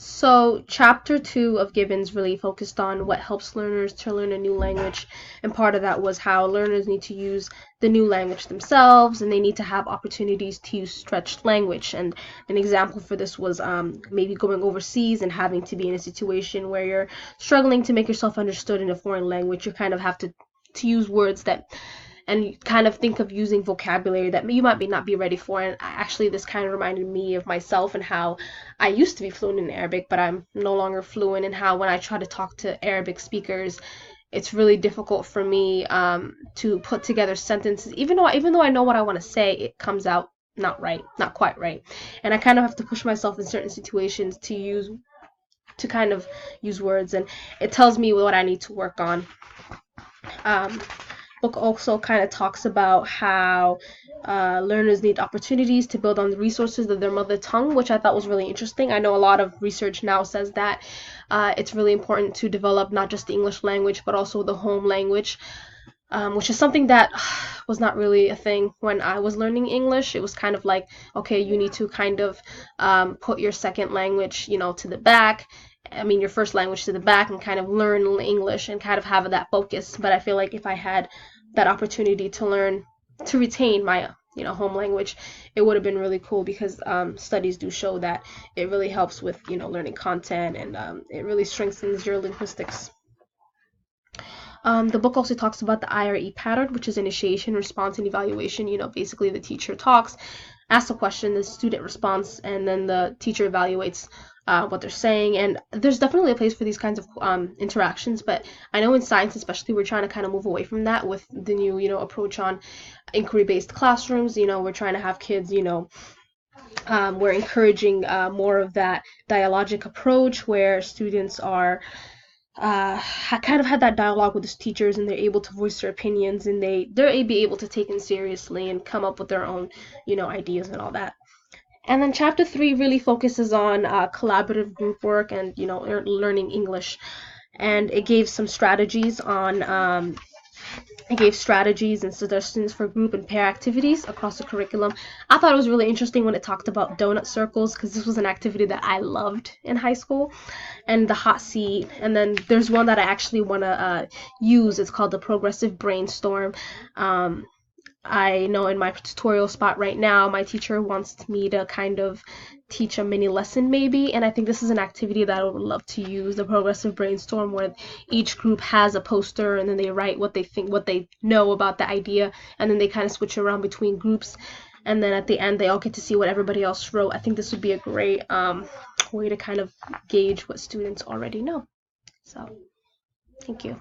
So, chapter 2 of Gibbons really focused on what helps learners to learn a new language, and part of that was how learners need to use the new language themselves, and they need to have opportunities to use stretched language. And an example for this was maybe going overseas and having to be in a situation where you're struggling to make yourself understood in a foreign language. You kind of have to use words that and kind of think of using vocabulary that you might not be ready for. And actually, this kind of reminded me of myself and how I used to be fluent in Arabic, but I'm no longer fluent, and how when I try to talk to Arabic speakers, it's really difficult for me to put together sentences. Even though I know what I want to say, it comes out not right, not quite right, and I kind of have to push myself in certain situations to kind of use words, and it tells me what I need to work on. Um, Book also kind of talks about how learners need opportunities to build on the resources of their mother tongue, which I thought was really interesting. I know a lot of research now says that it's really important to develop not just the English language, but also the home language, which is something that was not really a thing when I was learning English. It was kind of like, okay, you need to kind of put your second language, to the back. I mean, your first language to the back, and kind of learn English and kind of have that focus. But I feel like if I had that opportunity to retain my, home language, it would have been really cool, because studies do show that it really helps with, learning content, and it really strengthens your linguistics. The book also talks about the IRE pattern, which is initiation, response, and evaluation. Basically the teacher talks, asks a question, the student responds, and then the teacher evaluates what they're saying. And there's definitely a place for these kinds of interactions, but I know in science especially, we're trying to kind of move away from that with the new, approach on inquiry-based classrooms. We're trying to have kids, we're encouraging more of that dialogic approach, where students are kind of had that dialogue with the teachers, and they're able to voice their opinions, and they're be able to take it seriously and come up with their own, ideas and all that. And then chapter 3 really focuses on collaborative group work and, learning English. And it gave some strategies on it gave strategies and suggestions for group and pair activities across the curriculum. I thought it was really interesting when it talked about donut circles, because this was an activity that I loved in high school, and the hot seat. And then there's one that I actually want to use. It's called the progressive brainstorm. I know in my tutorial spot right now, my teacher wants me to kind of teach a mini lesson maybe, and I think this is an activity that I would love to use, the progressive brainstorm, where each group has a poster, and then they write what they think, what they know about the idea, and then they kind of switch around between groups, and then at the end they all get to see what everybody else wrote. I think this would be a great way to kind of gauge what students already know. So, thank you.